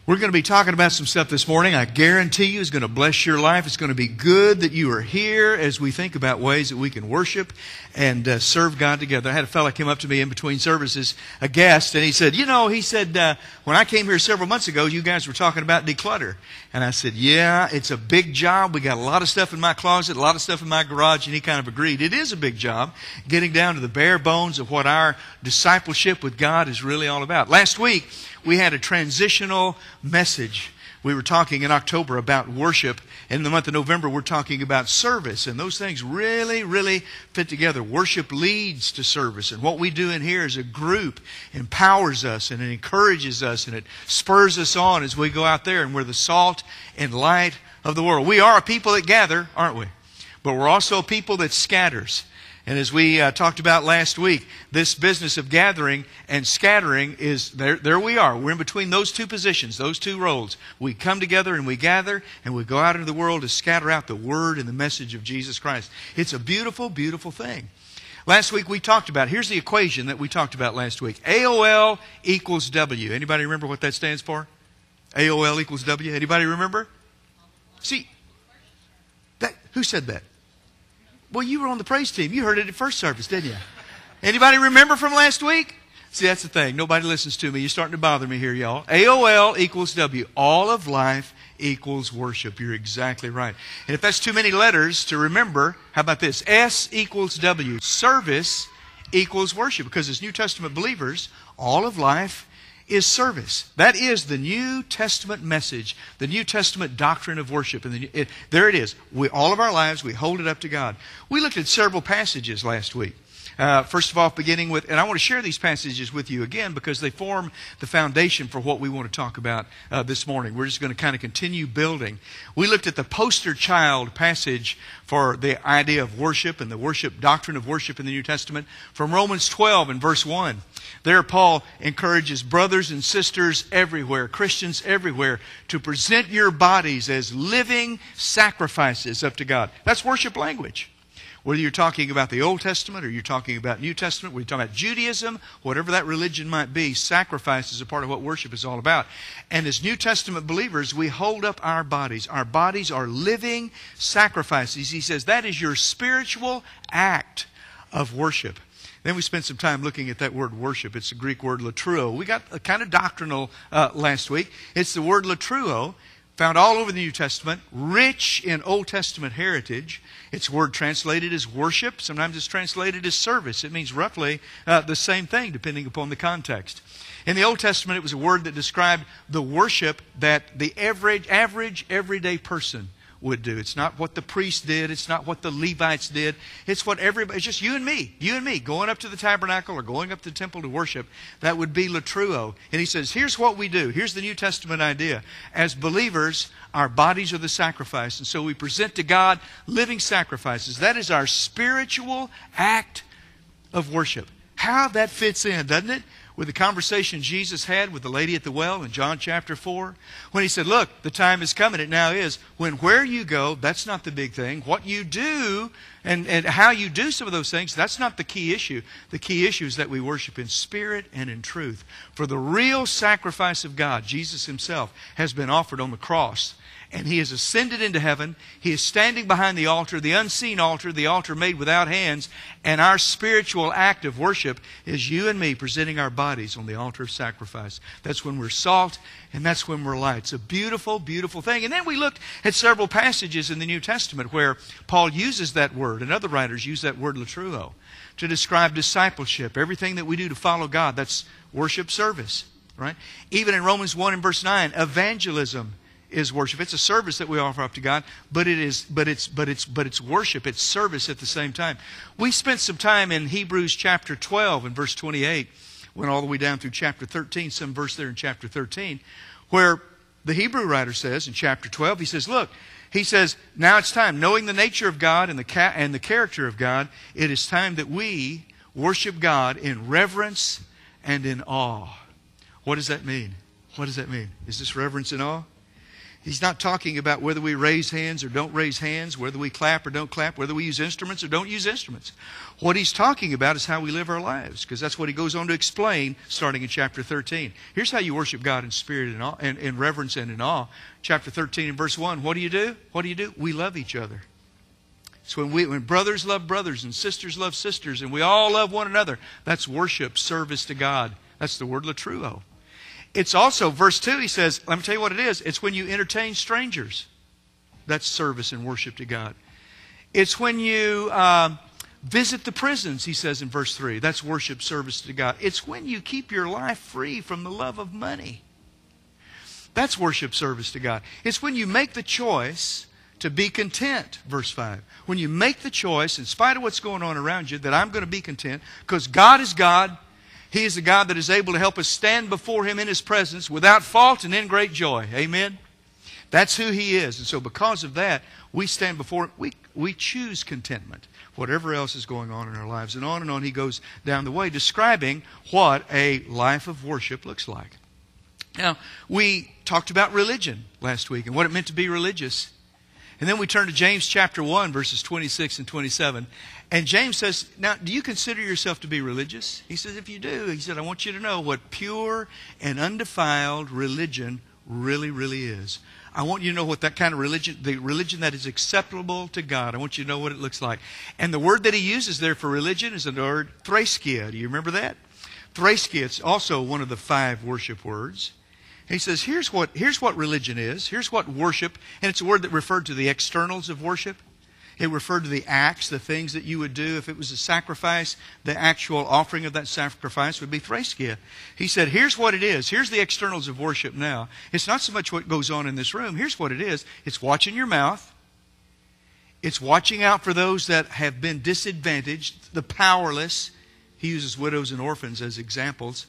We're going to be talking about some stuff this morning I guarantee you is going to bless your life. It's going to be good that you are here as we think about ways that we can worship and serve God together. I had a fellow come up to me in between services, a guest, and he said, when I came here several months ago, you guys were talking about declutter. And I said, yeah, it's a big job. We got a lot of stuff in my closet, a lot of stuff in my garage, and he kind of agreed. It is a big job, getting down to the bare bones of what our discipleship with God is really all about. Last week, we had a transitional message. We were talking in October about worship. In the month of November, we're talking about service. And those things really, really fit together. Worship leads to service. And what we do in here as a group empowers us and it encourages us and it spurs us on as we go out there and we're the salt and light of the world. We are a people that gather, aren't we? But we're also a people that scatters. And as we talked about last week, this business of gathering and scattering is, there we are. We're in between those two positions, those two roles. We come together and we gather and we go out into the world to scatter out the word and the message of Jesus Christ. It's a beautiful, beautiful thing. Last week we talked about, here's the equation that we talked about last week. AOL equals W. Anybody remember what that stands for? AOL equals W. Anybody remember? See, who said that? Well, you were on the praise team. You heard it at first service, didn't you? Anybody remember from last week? See, that's the thing. Nobody listens to me. You're starting to bother me here, y'all. AOL equals W. All of life equals worship. You're exactly right. And if that's too many letters to remember, how about this? S equals W. Service equals worship. Because as New Testament believers, all of life is service. That is the New Testament message, the New Testament doctrine of worship. And there it is. All of our lives, we hold it up to God. We looked at several passages last week. First of all, beginning with, and I want to share these passages with you again because they form the foundation for what we want to talk about this morning. We're just going to kind of continue building. We looked at the poster child passage for the idea of worship and the worship doctrine of worship in the New Testament from Romans 12 and verse 1. There Paul encourages brothers and sisters everywhere, Christians everywhere, to present your bodies as living sacrifices up to God. That's worship language. Whether you're talking about the Old Testament or you're talking about New Testament, whether you're talking about Judaism, whatever that religion might be, sacrifice is a part of what worship is all about. And as New Testament believers, we hold up our bodies. Our bodies are living sacrifices. He says that is your spiritual act of worship. Then we spent some time looking at that word worship. It's the Greek word latruo. We got a kind of doctrinal last week. It's the word latruo, found all over the New Testament, rich in Old Testament heritage. It's word translated as worship. Sometimes it's translated as service. It means roughly the same thing depending upon the context. In the Old Testament, it was a word that described the worship that the average, everyday person would do. It's not what the priest did. It's not what the Levites did. It's what everybody, it's just you and me, going up to the tabernacle or going up to the temple to worship. That would be latruo. And he says, here's what we do. Here's the New Testament idea. As believers, our bodies are the sacrifice. And so we present to God living sacrifices. That is our spiritual act of worship. How that fits in, doesn't it? With the conversation Jesus had with the lady at the well in John chapter 4. When he said, look, the time is coming, it now is, when where you go, that's not the big thing. What you do and how you do some of those things, that's not the key issue. The key issue is that we worship in spirit and in truth. For the real sacrifice of God, Jesus himself, has been offered on the cross. And he has ascended into heaven. He is standing behind the altar, the unseen altar, the altar made without hands. And our spiritual act of worship is you and me presenting our bodies on the altar of sacrifice. That's when we're salt and that's when we're light. It's a beautiful, beautiful thing. And then we looked at several passages in the New Testament where Paul uses that word, and other writers use that word latruo, to describe discipleship. Everything that we do to follow God, that's worship service, right? Even in Romans 1 and verse 9, evangelism is worship. It's a service that we offer up to God, but it's worship. It's service at the same time. We spent some time in Hebrews chapter 12 and verse 28, went all the way down through chapter 13, some verse there in chapter 13, where the Hebrew writer says in chapter 12, he says, look, he says, now it's time, knowing the nature of God and the character of God, it is time that we worship God in reverence and in awe. What does that mean? What does that mean? Is this reverence and awe? He's not talking about whether we raise hands or don't raise hands, whether we clap or don't clap, whether we use instruments or don't use instruments. What he's talking about is how we live our lives, because that's what he goes on to explain starting in chapter 13. Here's how you worship God in spirit and awe, and in reverence and in awe. Chapter 13 and verse 1, what do you do? What do you do? We love each other. It's when brothers love brothers and sisters love sisters and we all love one another. That's worship, service to God. That's the word latruo. It's also, verse 2, he says, let me tell you what it is. It's when you entertain strangers. That's service and worship to God. It's when you visit the prisons, he says in verse 3. That's worship, service to God. It's when you keep your life free from the love of money. That's worship, service to God. It's when you make the choice to be content, verse 5. When you make the choice, in spite of what's going on around you, that I'm going to be content, because God is God. He is the God that is able to help us stand before Him in His presence without fault and in great joy. Amen? That's who He is. And so because of that, we stand before Him. We choose contentment, whatever else is going on in our lives. And on he goes down the way, describing what a life of worship looks like. Now, we talked about religion last week and what it meant to be religious. And then we turn to James chapter 1, verses 26 and 27. And James says, now, do you consider yourself to be religious? He says, if you do, he said, I want you to know what pure and undefiled religion really, really is. I want you to know what that kind of religion, the religion that is acceptable to God, I want you to know what it looks like. And the word that he uses there for religion is the word threskia. Do you remember that? Threskia, it's also one of the 5 worship words. He says, here's what religion is. Here's what worship, and it's a word that referred to the externals of worship. It referred to the acts, the things that you would do. If it was a sacrifice, the actual offering of that sacrifice would be threskia. He said, here's what it is. Here's the externals of worship now. It's not so much what goes on in this room. Here's what it is. It's watching your mouth. It's watching out for those that have been disadvantaged, the powerless. He uses widows and orphans as examples.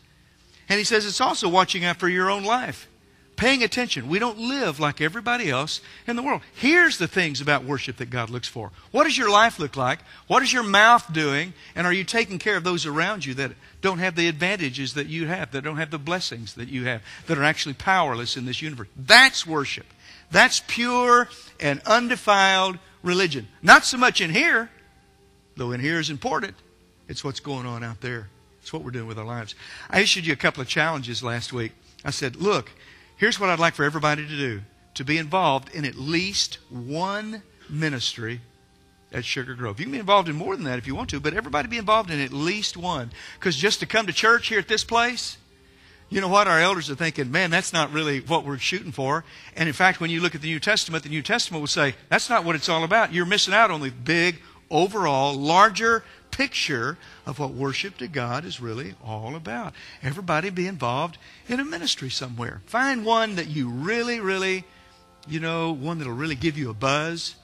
And he says it's also watching out for your own life. Paying attention. We don't live like everybody else in the world. Here's the things about worship that God looks for. What does your life look like? What is your mouth doing? And are you taking care of those around you that don't have the advantages that you have, that don't have the blessings that you have, that are actually powerless in this universe? That's worship. That's pure and undefiled religion. Not so much in here, though in here is important. It's what's going on out there. It's what we're doing with our lives. I issued you a couple of challenges last week. I said, look, here's what I'd like for everybody to do. To be involved in at least one ministry at Sugar Grove. You can be involved in more than that if you want to, but everybody be involved in at least one. Because just to come to church here at this place, you know what? Our elders are thinking, man, that's not really what we're shooting for. And in fact, when you look at the New Testament will say, that's not what it's all about. You're missing out on the big, overall, larger picture of what worship to God is really all about. Everybody be involved in a ministry somewhere. Find one that you really, really, one that'll really give you a buzz.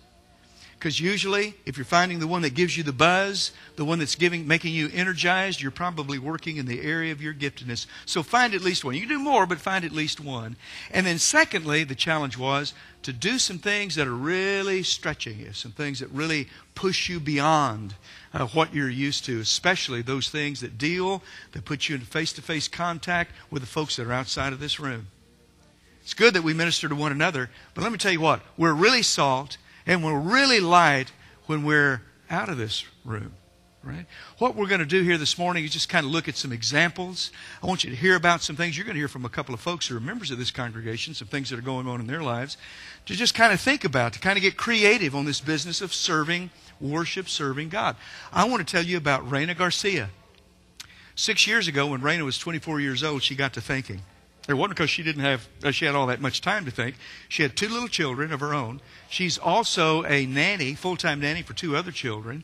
Because usually, if you're finding the one that gives you the buzz, the one that's making you energized, you're probably working in the area of your giftedness. So find at least one. You can do more, but find at least one. And then secondly, the challenge was to do some things that are really stretching you, some things that really push you beyond what you're used to, especially those things that put you in face-to-face contact with the folks that are outside of this room. It's good that we minister to one another, but let me tell you what, we're really salt and we're really light when we're out of this room. Right? What we're going to do here this morning is just kind of look at some examples. I want you to hear about some things. You're going to hear from a couple of folks who are members of this congregation, some things that are going on in their lives, to just kind of think about, to kind of get creative on this business of serving God. I want to tell you about Reyna Garcia. 6 years ago, when Reyna was 24 years old, she got to thinking. It wasn't because she had all that much time to think. She had 2 little children of her own. She's also a nanny, full-time nanny for 2 other children.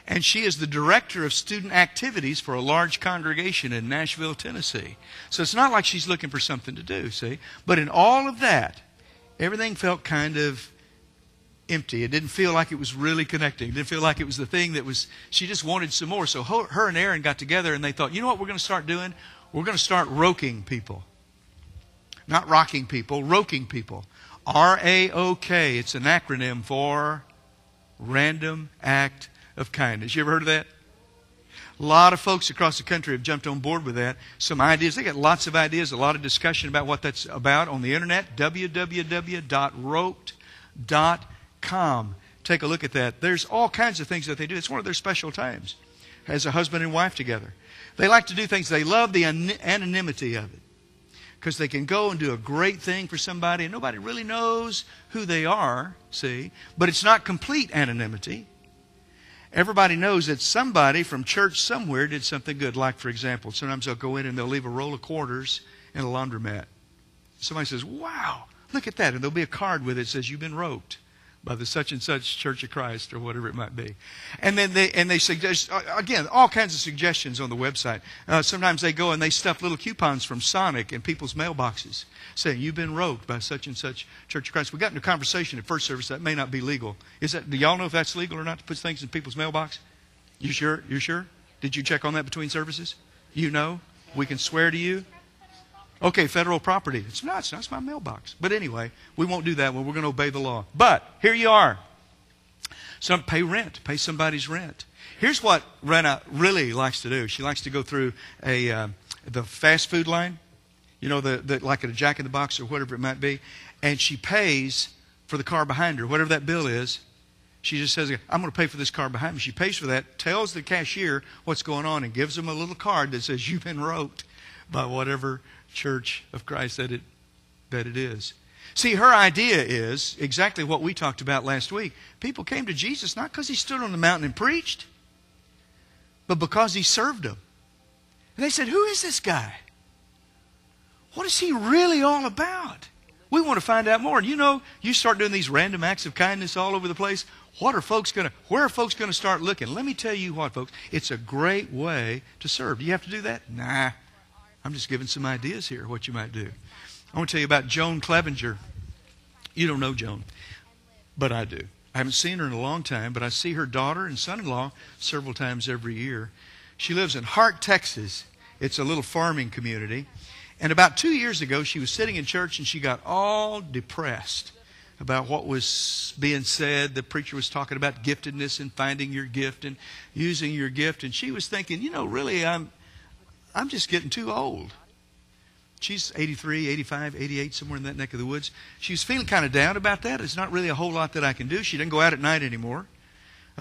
And she is the director of student activities for a large congregation in Nashville, Tennessee. So it's not like she's looking for something to do, see? But in all of that, everything felt kind of empty. It didn't feel like it was really connecting. It didn't feel like it was the thing that was, she just wanted some more. So her and Aaron got together and they thought, you know what we're going to start doing? We're going to start roking people. Not rocking people, roking people. R-A-O-K. It's an acronym for Random Act of Kindness. You ever heard of that? A lot of folks across the country have jumped on board with that. Some ideas. They got lots of ideas, a lot of discussion about what that's about on the internet. www.roped.com. Take a look at that. There's all kinds of things that they do. It's one of their special times as a husband and wife together. They like to do things. They love the anonymity of it, because they can go and do a great thing for somebody and nobody really knows who they are, see. But it's not complete anonymity. Everybody knows that somebody from church somewhere did something good. Like, for example, sometimes they'll go in and they'll leave a roll of quarters in a laundromat. Somebody says, wow, look at that. And there'll be a card with it that says, you've been roped by the such and such Church of Christ, or whatever it might be. And then they suggest, again, all kinds of suggestions on the website. Sometimes they go and they stuff little coupons from Sonic in people's mailboxes saying, you've been roped by such and such Church of Christ. We got into a conversation at first service that may not be legal. Do y'all know if that's legal or not to put things in people's mailbox? You sure? You sure? Did you check on that between services? You know? We can swear to you? Okay, federal property. It's not my mailbox. But anyway, we won't do that one. We're going to obey the law. But here you are. Pay rent. Pay somebody's rent. Here's what Rena really likes to do. She likes to go through the fast food line, you know, like at a Jack in the Box or whatever it might be, and she pays for the car behind her, whatever that bill is. She just says, I'm going to pay for this car behind me. She pays for that, tells the cashier what's going on, and gives them a little card that says, you've been roped by whatever Church of Christ that it is. See, her idea is exactly what we talked about last week. People came to Jesus not because he stood on the mountain and preached, but because he served them. And they said, who is this guy? What is he really all about? We want to find out more. And you know, you start doing these random acts of kindness all over the place. Where are folks going to start looking? Let me tell you what, folks. It's a great way to serve. Do you have to do that? Nah. I'm just giving some ideas here, what you might do. I want to tell you about Joan Clevenger. You don't know Joan, but I do. I haven't seen her in a long time, but I see her daughter and son-in-law several times every year. She lives in Hart, Texas. It's a little farming community. And about 2 years ago, she was sitting in church and she got all depressed about what was being said. The preacher was talking about giftedness and finding your gift and using your gift. And she was thinking, you know, really, I'm just getting too old. She's 83, 85, 88, somewhere in that neck of the woods. She was feeling kind of down about that. There's not really a whole lot that I can do. She doesn't go out at night anymore.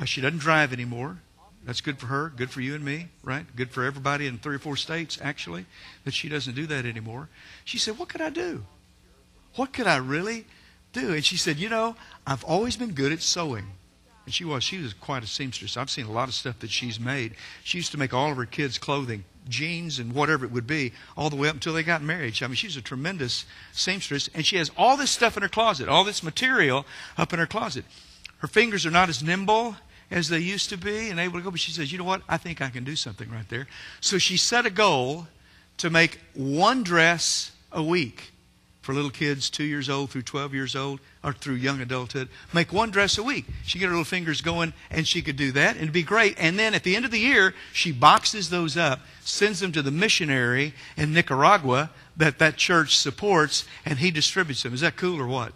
She doesn't drive anymore. That's good for her, good for you and me, right? Good for everybody in 3 or 4 states, actually, that she doesn't do that anymore. She said, what could I do? What could I really do? And she said, you know, I've always been good at sewing. And she was quite a seamstress. I've seen a lot of stuff that she's made. She used to make all of her kids' clothing, jeans and whatever it would be, all the way up until they got married. I mean, she's a tremendous seamstress, and she has all this stuff in her closet, all this material up in her closet. Her fingers are not as nimble as they used to be and able to go, but she says, you know what, I think I can do something right there. So she set a goal to make 1 dress a week for little kids 2 years old through 12 years old, or through young adulthood. Make 1 dress a week. She get her little fingers going, and she could do that, and it'd be great. And then at the end of the year, she boxes those up, sends them to the missionary in Nicaragua that church supports, and he distributes them. Is that cool or what?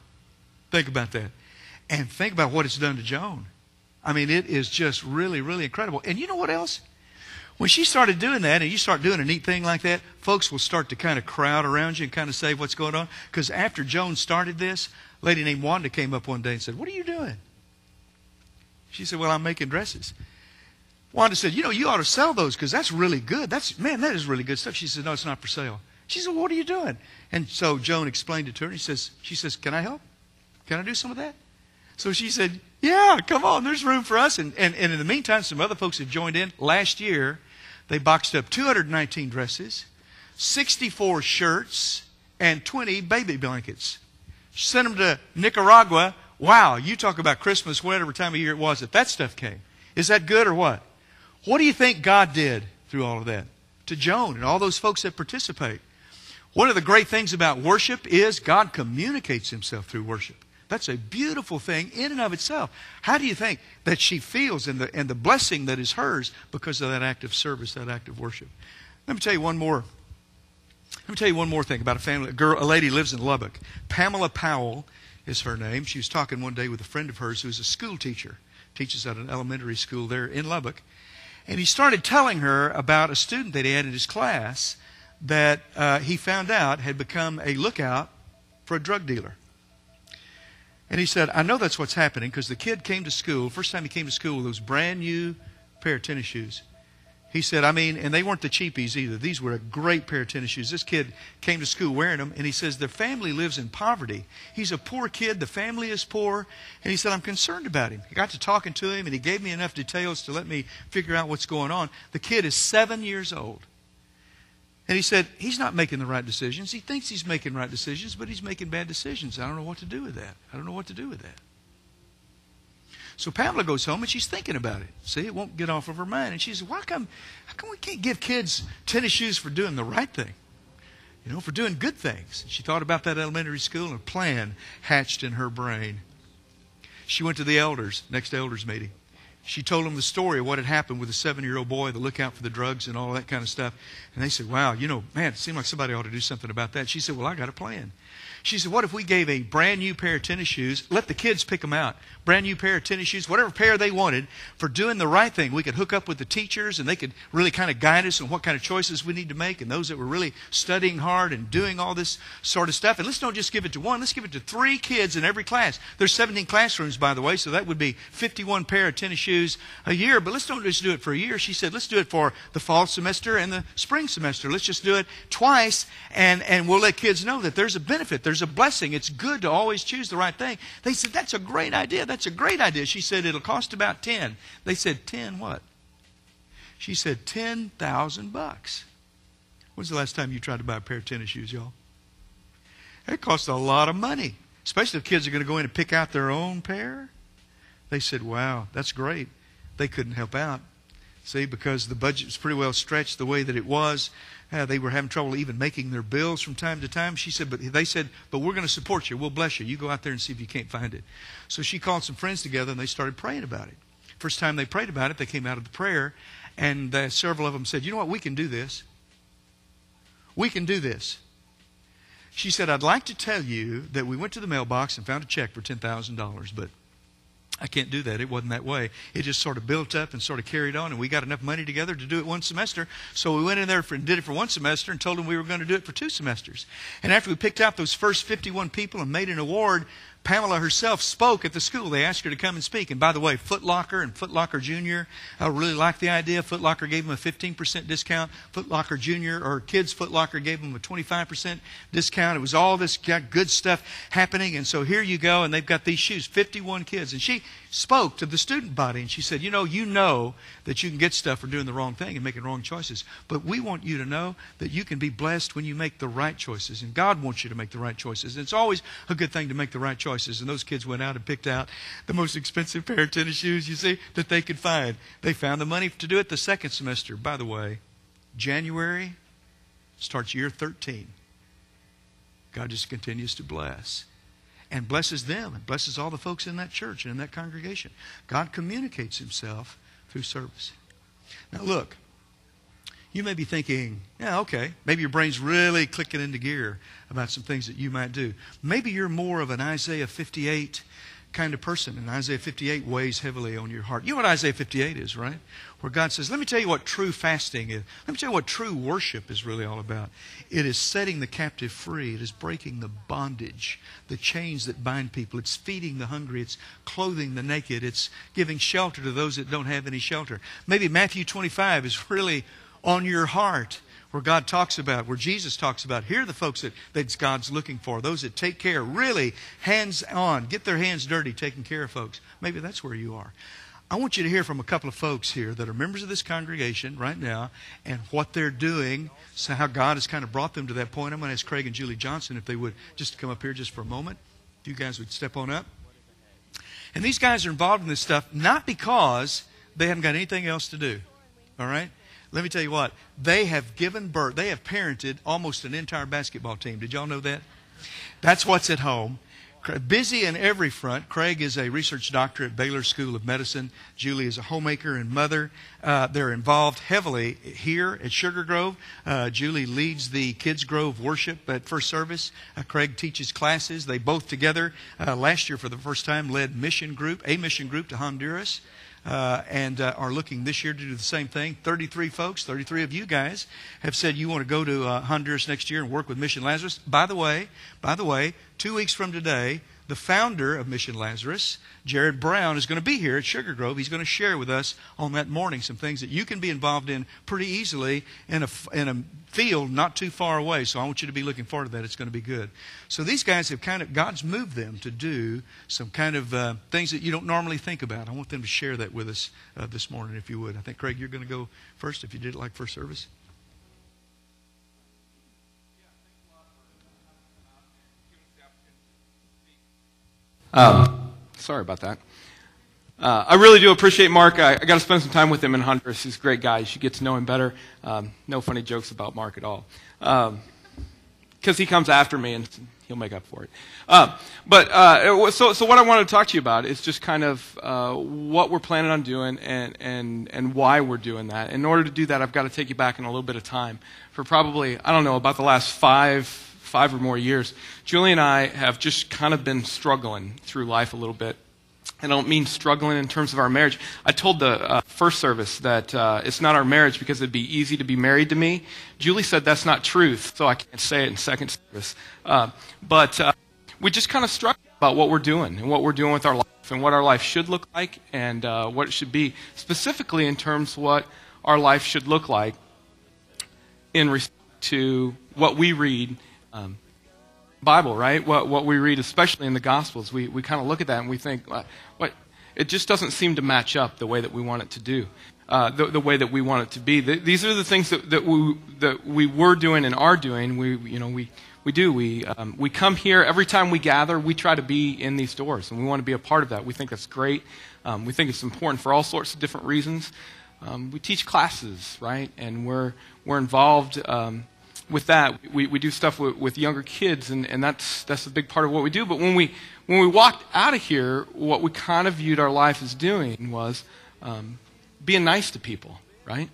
Think about that. And think about what it's done to Joan. I mean, it is just really, really incredible. And you know what else? When she started doing that, and you start doing a neat thing like that, folks will start to kind of crowd around you and kind of say what's going on. Because after Joan started this, a lady named Wanda came up one day and said, what are you doing? She said, well, I'm making dresses. Wanda said, you know, you ought to sell those because that's really good. That is really good stuff. She said, no, it's not for sale. She said, well, what are you doing? And so Joan explained it to her. And she says, can I help? Can I do some of that? So she said, yeah, come on, there's room for us. And in the meantime, some other folks have joined in. Last year, they boxed up 219 dresses, 64 shirts, and 20 baby blankets. Sent them to Nicaragua. Wow, you talk about Christmas, whatever time of year it was that stuff came. Is that good or what? What do you think God did through all of that to Joan and all those folks that participate? One of the great things about worship is God communicates himself through worship. That's a beautiful thing in and of itself. How do you think that she feels and the blessing that is hers because of that act of service, that act of worship? Let me tell you one more. Let me tell you one more thing about a family. A lady lives in Lubbock. Pamela Powell is her name. She was talking one day with a friend of hers who's a school teacher. Teaches at an elementary school there in Lubbock. And he started telling her about a student that he had in his class that he found out had become a lookout for a drug dealer. And he said, I know that's what's happening because the kid came to school, first time he came to school with those brand new pair of tennis shoes. He said, and they weren't the cheapies either. These were a great pair of tennis shoes. This kid came to school wearing them, and he says their family lives in poverty. He's a poor kid. The family is poor. And he said, I'm concerned about him. I got to talking to him, and he gave me enough details to let me figure out what's going on. The kid is 7 years old. And he said, he's not making the right decisions. He thinks he's making right decisions, but he's making bad decisions. I don't know what to do with that. I don't know what to do with that. So Pamela goes home and she's thinking about it. See, it won't get off of her mind. And she says, how come we can't give kids tennis shoes for doing the right thing? You know, for doing good things. And she thought about that elementary school and a plan hatched in her brain. She went to the elders, next elders meeting. She told them the story of what had happened with a 7-year-old boy, the lookout for the drugs and all that kind of stuff. And they said, wow, man, it seemed like somebody ought to do something about that. She said, well, I got a plan. She said, what if we gave a brand new pair of tennis shoes, let the kids pick them out, brand new pair of tennis shoes, whatever pair they wanted, for doing the right thing. We could hook up with the teachers and they could really kind of guide us on what kind of choices we need to make, and those that were really studying hard and doing all this sort of stuff. And let's don't just give it to one, let's give it to 3 kids in every class. There's 17 classrooms, by the way, so that would be 51 pair of tennis shoes a year. But let's don't just do it for a year. She said, let's do it for the fall semester and the spring semester. Let's just do it twice, and we'll let kids know that there's a benefit. There's a blessing. It's good to always choose the right thing. They said, that's a great idea. That's a great idea. She said, it'll cost about 10. They said, 10 what? She said, $10,000. When's the last time you tried to buy a pair of tennis shoes, y'all? It costs a lot of money, especially if kids are going to go in and pick out their own pair. They said, wow, that's great. They couldn't help out. See, because the budget was pretty well stretched the way that it was. They were having trouble even making their bills from time to time. She said, they said, but we're going to support you. We'll bless you. You go out there and see if you can't find it. So she called some friends together and they started praying about it. First time they prayed about it, they came out of the prayer and several of them said, you know what, we can do this. We can do this. She said, I'd like to tell you that we went to the mailbox and found a check for $10,000, but I can't do that. It wasn't that way. It just sort of built up and sort of carried on, and we got enough money together to do it one semester. So we went in there and did it for one semester and told them we were going to do it for 2 semesters. And after we picked out those first 51 people and made an award, Pamela herself spoke at the school. They asked her to come and speak. And by the way, Foot Locker and Foot Locker Junior really liked the idea. Foot Locker gave them a 15% discount. Foot Locker Junior, or Kids Foot Locker, gave them a 25% discount. It was all this good stuff happening. And so here you go, and they've got these shoes, 51 kids. And she spoke to the student body, and she said, you know that you can get stuff for doing the wrong thing and making wrong choices. But we want you to know that you can be blessed when you make the right choices. And God wants you to make the right choices. And it's always a good thing to make the right choices. And those kids went out and picked out the most expensive pair of tennis shoes, you see, that they could find. They found the money to do it the second semester. By the way, January starts year 13. God just continues to bless. And blesses them and blesses all the folks in that church and in that congregation. God communicates himself through service. Now look, you may be thinking, yeah, okay, maybe your brain's really clicking into gear about some things that you might do. Maybe you're more of an Isaiah 58 kind of person, and Isaiah 58 weighs heavily on your heart. You know what Isaiah 58 is, right? Where God says, let me tell you what true fasting is. Let me tell you what true worship is really all about. It is setting the captive free. It is breaking the bondage, the chains that bind people. It's feeding the hungry. It's clothing the naked. It's giving shelter to those that don't have any shelter. Maybe Matthew 25 is really on your heart, where God talks about, where Jesus talks about, here are the folks that God's looking for, those that take care, really hands-on, get their hands dirty taking care of folks. Maybe that's where you are. I want you to hear from a couple of folks here that are members of this congregation right now and what they're doing, so how God has kind of brought them to that point. I'm going to ask Craig and Julie Johnson if they would just come up here just for a moment. If you guys would step on up. And these guys are involved in this stuff not because they haven't got anything else to do. All right? Let me tell you what, they have given birth, they have parented almost an entire basketball team. Did y'all know that? That's what's at home. Busy in every front. Craig is a research doctor at Baylor School of Medicine. Julie is a homemaker and mother. They're involved heavily here at Sugar Grove. Julie leads the Kids Grove worship at First Service. Craig teaches classes. They both together last year for the first time led a mission group to Honduras. and are looking this year to do the same thing. 33 folks, 33 of you guys have said you want to go to Honduras next year and work with Mission Lazarus. By the way, 2 weeks from today, the founder of Mission Lazarus, Jared Brown, is going to be here at Sugar Grove. He's going to share with us on that morning some things that you can be involved in pretty easily in a field not too far away. So I want you to be looking forward to that. It's going to be good. So these guys have God's moved them to do some kind of things that you don't normally think about. I want them to share that with us this morning, if you would. I think, Craig, you're going to go first if you did it like first service. Sorry about that. I really do appreciate Mark. I got to spend some time with him in Honduras. He's a great guy. You should get to know him better. No funny jokes about Mark at all. Because he comes after me and he'll make up for it. So what I wanted to talk to you about is just kind of what we're planning on doing and why we're doing that. In order to do that, I've got to take you back in a little bit of time. For probably, I don't know, about the last five or more years, Julie and I have just kind of been struggling through life a little bit. And I don't mean struggling in terms of our marriage. I told the first service that it's not our marriage because it'd be easy to be married to me. Julie said that's not truth, so I can't say it in second service. But we just kind of struggle about what we're doing and what we're doing with our life and what our life should look like and what it should be, specifically in terms of what our life should look like in respect to what we read Bible, right? What we read, especially in the Gospels, we kind of look at that and we think, what? It just doesn't seem to match up the way that we want it to do, the way that we want it to be. These are the things that we were doing and are doing. We come here every time we gather. We try to be in these doors, and we want to be a part of that. We think that's great. We think it's important for all sorts of different reasons. We teach classes, right? And we're involved. With that, we do stuff with younger kids, and that's a big part of what we do. But when we walked out of here, what we kind of viewed our life as doing was being nice to people, right?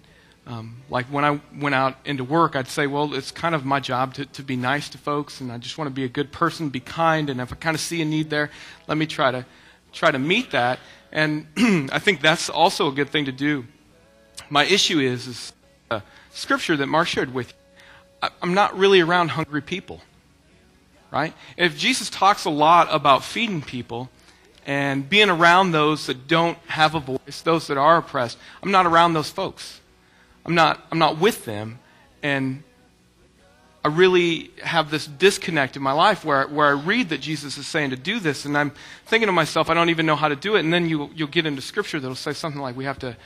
Like when I went out into work, I'd say, well, it's kind of my job to be nice to folks, and I just want to be a good person, be kind, and if I kind of see a need there, let me try to meet that. And I think that's also a good thing to do. My issue is scripture that Mark shared with you. I'm not really around hungry people, right? If Jesus talks a lot about feeding people and being around those that don't have a voice, those that are oppressed, I'm not around those folks. I'm not with them, and I really have this disconnect in my life where I read that Jesus is saying to do this, and I'm thinking to myself, I don't even know how to do it. And then you'll get into scripture that'll say something like we have to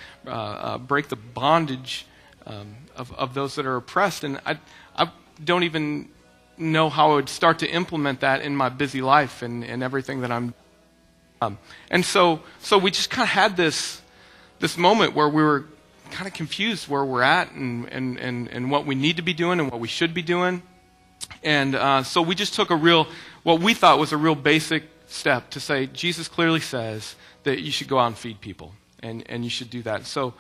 break the bondage of those that are oppressed, and I don't even know how I would start to implement that in my busy life and everything that I'm. And so we just kind of had this moment where we were kind of confused where we're at and what we need to be doing and what we should be doing. And so we just took what we thought was a real basic step to say, Jesus clearly says that you should go out and feed people. And you should do that. So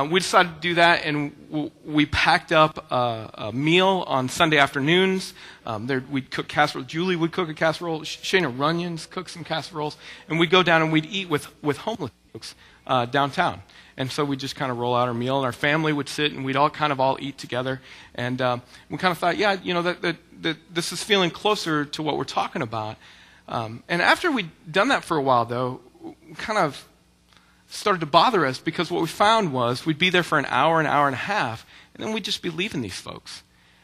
we decided to do that, and we packed up a meal on Sunday afternoons. We'd cook casserole. Julie would cook a casserole. Shana Runyons cooked some casseroles. And we'd go down and we'd eat with homeless folks downtown. And so we'd just kind of roll out our meal, and our family would sit, and we'd all eat together. And we kind of thought, that this is feeling closer to what we're talking about. And after we'd done that for a while, though, we kind of started to bother us because what we found was we'd be there for an hour and a half, and then we'd just be leaving these folks.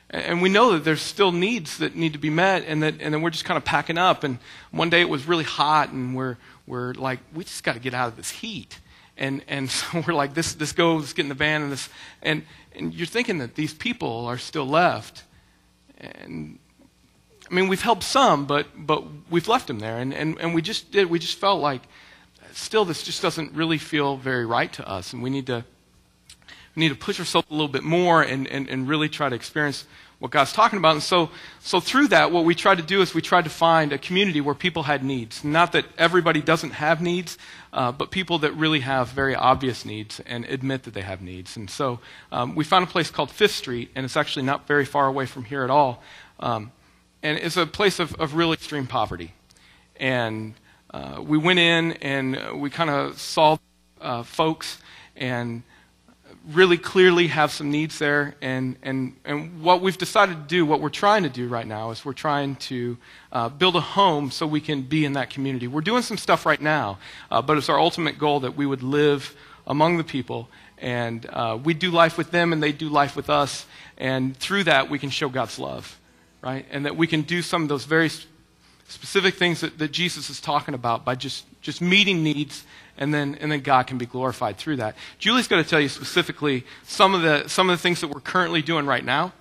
And we know that there's still needs that need to be met, and then we're just kind of packing up. And one day it was really hot, and we're like, we just got to get out of this heat. And so we're like, let's go, let's get in the van, and you're thinking that these people are still left. And I mean, we've helped some, but we've left them there, and we just felt like, still, this just doesn't really feel very right to us, and we need to push ourselves a little bit more and really try to experience what God's talking about. And so through that, what we tried to do is we tried to find a community where people had needs. Not that everybody doesn't have needs, but people that really have very obvious needs and admit that they have needs. And so we found a place called Fifth Street, and it's actually not very far away from here at all. And it's a place of real extreme poverty. And we went in and we kind of solved folks and really clearly have some needs there. And what we've decided to do, what we're trying to do right now, is we're trying to build a home so we can be in that community. We're doing some stuff right now, but it's our ultimate goal that we would live among the people, and we do life with them and they do life with us, and through that we can show God's love, right? And that we can do some of those very specific things that Jesus is talking about by just meeting needs, and then God can be glorified through that. Julie's going to tell you specifically some of the things that we're currently doing right now.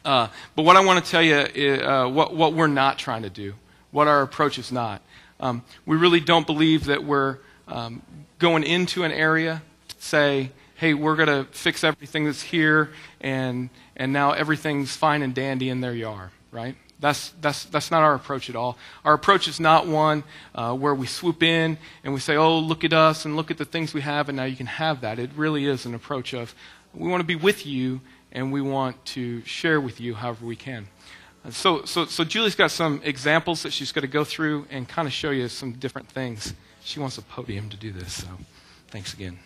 But what I want to tell you is what we're not trying to do, what our approach is not. We really don't believe that we're going into an area to say, hey, we're going to fix everything that's here, and now everything's fine and dandy, and there you are, right? That's not our approach at all. Our approach is not one where we swoop in and we say, oh, look at us and look at the things we have, and now you can have that. It really is an approach of, we want to be with you and we want to share with you however we can. So Julie's got some examples that she's going to go through and kind of show you some different things. She wants a podium to do this, so thanks again.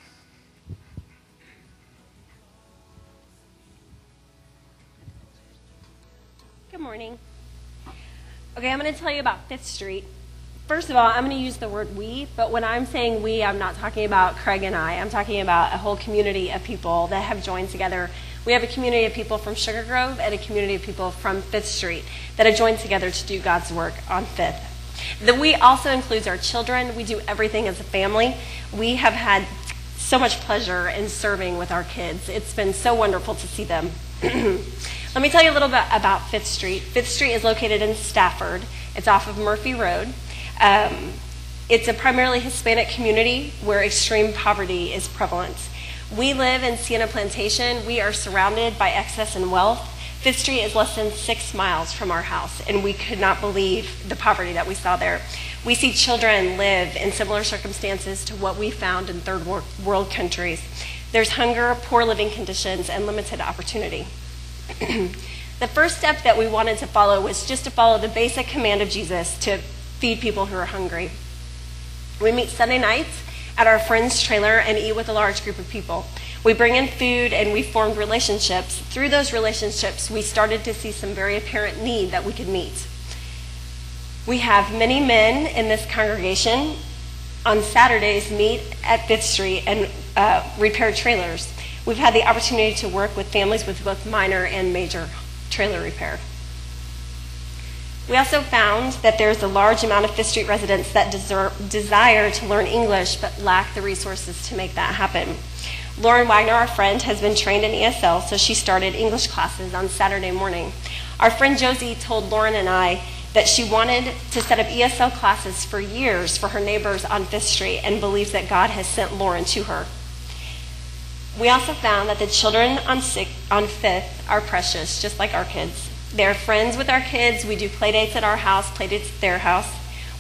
Good morning. Okay, I'm going to tell you about Fifth Street. First of all, I'm going to use the word we, but when I'm saying we, I'm not talking about Craig and I. I'm talking about a whole community of people that have joined together. We have a community of people from Sugar Grove and a community of people from Fifth Street that have joined together to do God's work on Fifth. The we also includes our children. We do everything as a family. We have had so much pleasure in serving with our kids. It's been so wonderful to see them. Let me tell you a little bit about Fifth Street. Fifth Street is located in Stafford. It's off of Murphy Road. It's a primarily Hispanic community where extreme poverty is prevalent. We live in Sienna Plantation. We are surrounded by excess and wealth. Fifth Street is less than 6 miles from our house, and we could not believe the poverty that we saw there. We see children live in similar circumstances to what we found in third world countries. There's hunger, poor living conditions, and limited opportunity. The first step that we wanted to follow was just to follow the basic command of Jesus to feed people who are hungry. We meet Sunday nights at our friend's trailer and eat with a large group of people. We bring in food and we formed relationships. Through those relationships, we started to see some very apparent need that we could meet. We have many men in this congregation on Saturdays meet at Fifth Street and repair trailers. We've had the opportunity to work with families with both minor and major trailer repair. We also found that there's a large amount of Fifth Street residents that desire to learn English but lack the resources to make that happen. Lauren Wagner, our friend, has been trained in ESL, so she started English classes on Saturday morning. Our friend Josie told Lauren and I that she wanted to set up ESL classes for years for her neighbors on Fifth Street and believes that God has sent Lauren to her. We also found that the children on Fifth are precious, just like our kids. They're friends with our kids. We do play dates at our house, play dates at their house.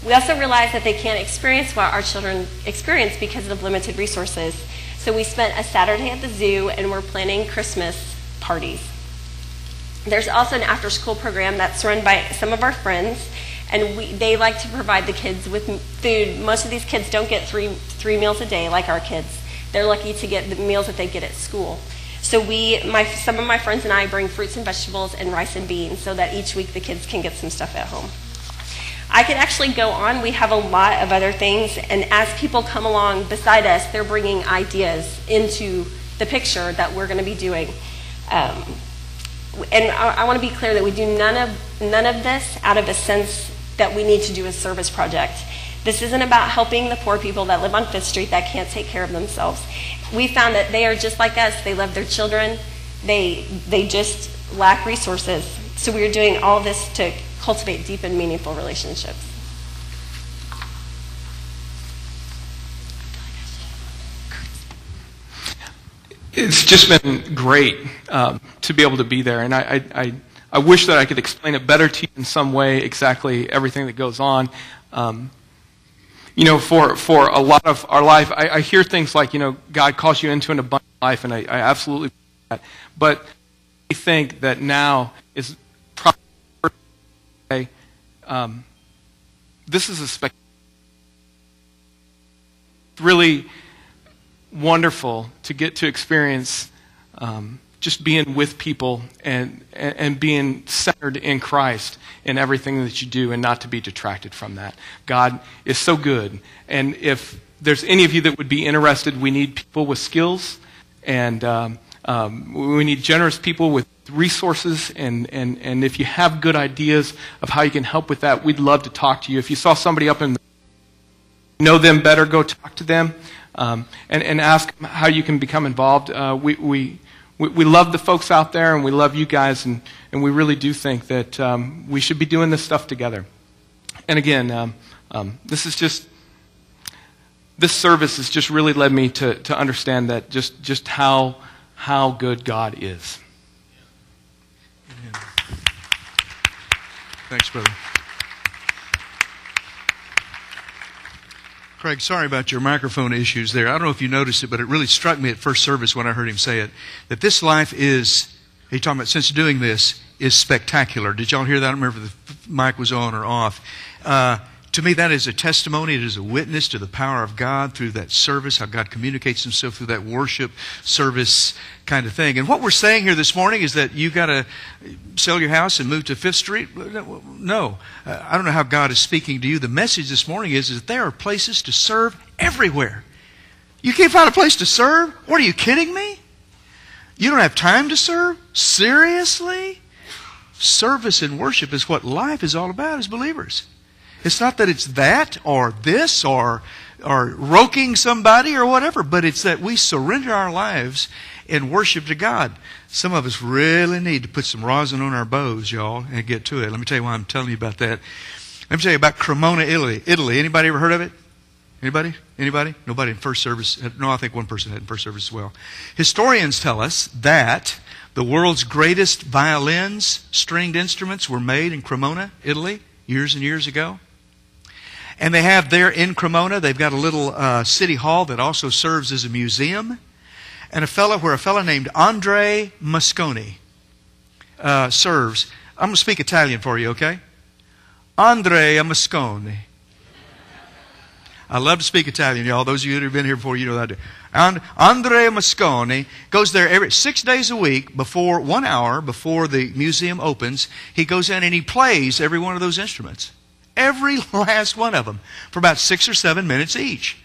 We also realize that they can't experience what our children experience because of limited resources. So we spent a Saturday at the zoo and we're planning Christmas parties. There's also an after-school program that's run by some of our friends, and they like to provide the kids with food. Most of these kids don't get three meals a day like our kids. They're lucky to get the meals that they get at school. So some of my friends and I bring fruits and vegetables and rice and beans so that each week the kids can get some stuff at home. I could actually go on. We have a lot of other things, and as people come along beside us, they're bringing ideas into the picture that we're going to be doing. And I want to be clear that we do none of this out of a sense that we need to do a service project. This isn't about helping the poor people that live on Fifth Street that can't take care of themselves. We found that they are just like us. They love their children. They just lack resources. So we are doing all of this to cultivate deep and meaningful relationships. It's just been great to be able to be there, and I wish that I could explain it better to you in some way, exactly everything that goes on. For a lot of our life, I hear things like, God calls you into an abundant life, and I absolutely believe that. But I think that now is probably this is a really wonderful to get to experience just being with people and being centered in Christ in everything that you do and not to be detracted from that. God is so good. And if there's any of you that would be interested, we need people with skills, and we need generous people with resources, and if you have good ideas of how you can help with that, we'd love to talk to you. If you saw somebody up in know them better, go talk to them and ask how you can become involved. We love the folks out there, and we love you guys, and we really do think that we should be doing this stuff together. And again, this service has just really led me to understand that just how good God is. Amen. Thanks, brother. Craig, sorry about your microphone issues there. I don't know if you noticed it, but it really struck me at first service when I heard him say it, that this life is, he's talking about since doing this, is spectacular. Did y'all hear that? I don't remember if the mic was on or off. To me, that is a testimony. It is a witness to the power of God through that service, how God communicates himself through that worship service kind of thing. And what we're saying here this morning is that you've got to sell your house and move to 5th Street. No. I don't know how God is speaking to you. The message this morning is that there are places to serve everywhere. You can't find a place to serve? What, are you kidding me? You don't have time to serve? Seriously? Service and worship is what life is all about as believers. It's not that it's that or this or roking somebody or whatever, but it's that we surrender our lives in worship to God. Some of us really need to put some rosin on our bows, y'all, and get to it. Let me tell you why I'm telling you about that. Let me tell you about Cremona, Italy. Anybody ever heard of it? Anybody? Nobody in first service? No, I think one person had in first service as well. Historians tell us that the world's greatest violins, stringed instruments, were made in Cremona, Italy, years and years ago. And they have there in Cremona, they've got a little city hall that also serves as a museum. And a fellow named Andrea Mosconi serves. I'm going to speak Italian for you, okay? Andrea Mosconi. I love to speak Italian, y'all. Those of you that have been here before, you know that I do. And Andrea Mosconi goes there every 6 days a week before 1 hour before the museum opens. He goes in and he plays every one of those instruments. Every last one of them for about 6 or 7 minutes each.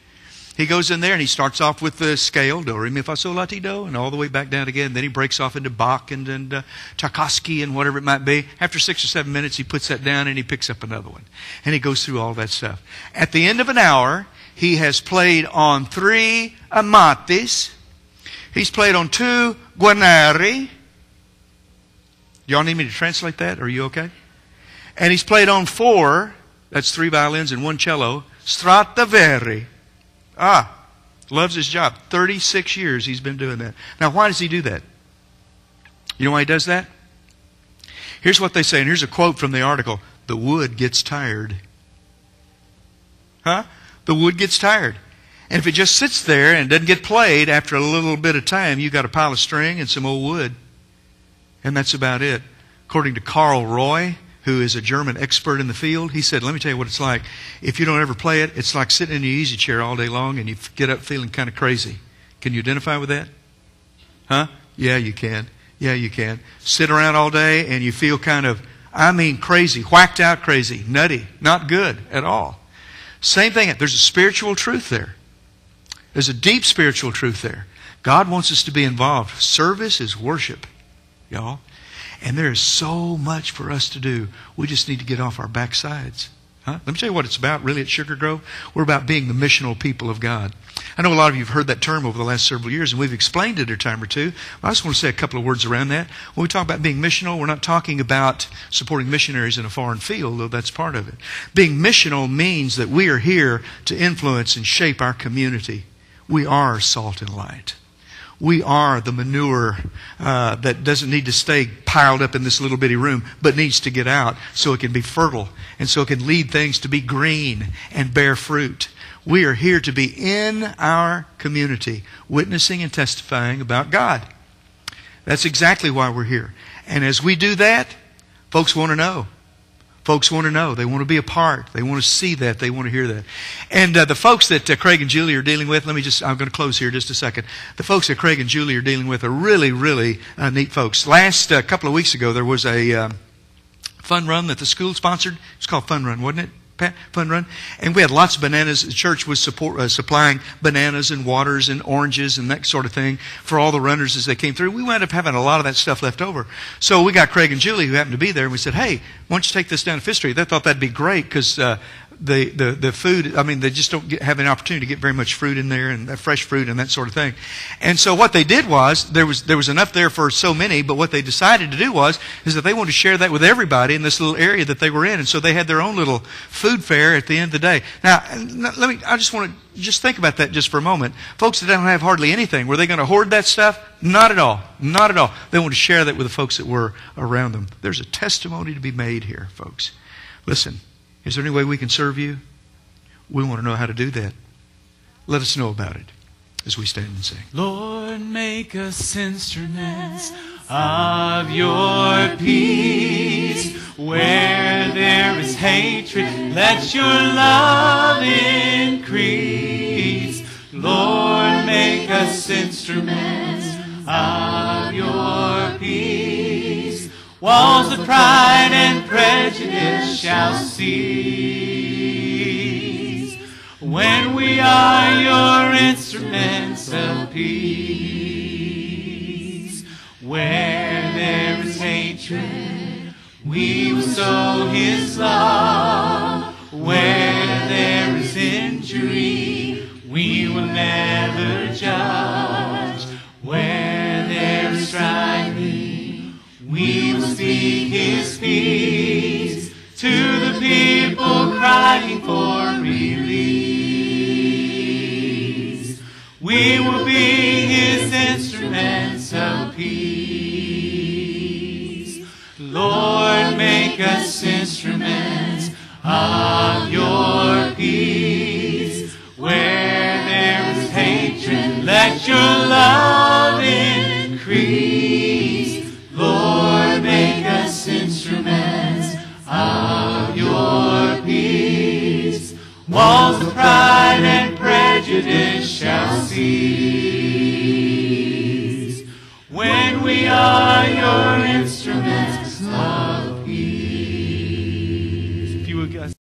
He goes in there and he starts off with the scale, do, re, mi, fa, sol, la, ti, do, and all the way back down again. Then he breaks off into Bach and Tchaikovsky and whatever it might be. After 6 or 7 minutes, he puts that down and he picks up another one. And he goes through all that stuff. At the end of an hour, he has played on 3 Amatis. He's played on 2 Guarneri. Y'all need me to translate that? Are you okay? And he's played on 4, that's 3 violins and 1 cello, Stradivari. Loves his job. 36 years he's been doing that. Now, why does he do that? You know why he does that? Here's what they say, and here's a quote from the article. The wood gets tired. The wood gets tired. And if it just sits there and doesn't get played, after a little bit of time, you've got a pile of string and some old wood. And that's about it. According to Carl Roy, who is a German expert in the field, he said, let me tell you what it's like. If you don't ever play it, it's like sitting in your easy chair all day long and you get up feeling kind of crazy. Can you identify with that? Yeah, you can. Yeah, you can. Sit around all day and you feel kind of, crazy, whacked out crazy, nutty, not good at all. Same thing. There's a spiritual truth there. There's a deep spiritual truth there. God wants us to be involved. Service is worship, y'all. And there is so much for us to do. We just need to get off our backsides. Let me tell you what it's about really at Sugar Grove. We're about being the missional people of God. I know a lot of you have heard that term over the last several years, and we've explained it a time or two. I just want to say a couple of words around that. When we talk about being missional, we're not talking about supporting missionaries in a foreign field, though that's part of it. Being missional means that we are here to influence and shape our community. We are salt and light. We are the manure that doesn't need to stay piled up in this little bitty room, but needs to get out so it can be fertile and so it can lead things to be green and bear fruit. We are here to be in our community, witnessing and testifying about God. That's exactly why we're here. And as we do that, folks want to know. Folks want to know. They want to be a part. They want to see that. They want to hear that. And the folks that Craig and Julie are dealing with, I'm going to close here just a second. The folks that Craig and Julie are dealing with are really, really neat folks. Last couple of weeks ago, there was a fun run that the school sponsored. It's called Fun Run, wasn't it? Fun Run. And we had lots of bananas. The church was supplying bananas and waters and oranges and that sort of thing for all the runners as they came through. We wound up having a lot of that stuff left over. So we got Craig and Julie, who happened to be there, and we said, hey, why don't you take this down to Fifth Street? They thought that'd be great because the food, they just don't have an opportunity to get very much fruit in there and fresh fruit and that sort of thing. And so what they did was, there was enough there for so many, but what they decided to do is that they wanted to share that with everybody in this little area that they were in. And so they had their own little food fair at the end of the day. Now, I just want to just think about that just for a moment. Folks that don't have hardly anything, were they going to hoard that stuff? Not at all. Not at all. They want to share that with the folks that were around them. There's a testimony to be made here, folks. Listen. Is there any way we can serve you? We want to know how to do that. Let us know about it as we stand and sing. Lord, make us instruments of your peace. Where there is hatred, let your love increase. Lord, make us instruments of your peace. Walls of pride and prejudice shall cease when we are your instruments of peace. Where there is hatred, we will sow his love. Where there is injury, we will never judge. Where there is striving, we will speak his peace to the people crying for release. We will be his instruments of peace. Lord, make us instruments of your peace. Where there is hatred, let your love increase. Lord, make us instruments of your peace. Walls of pride and prejudice shall cease when we are your instruments of peace. If you would, guys.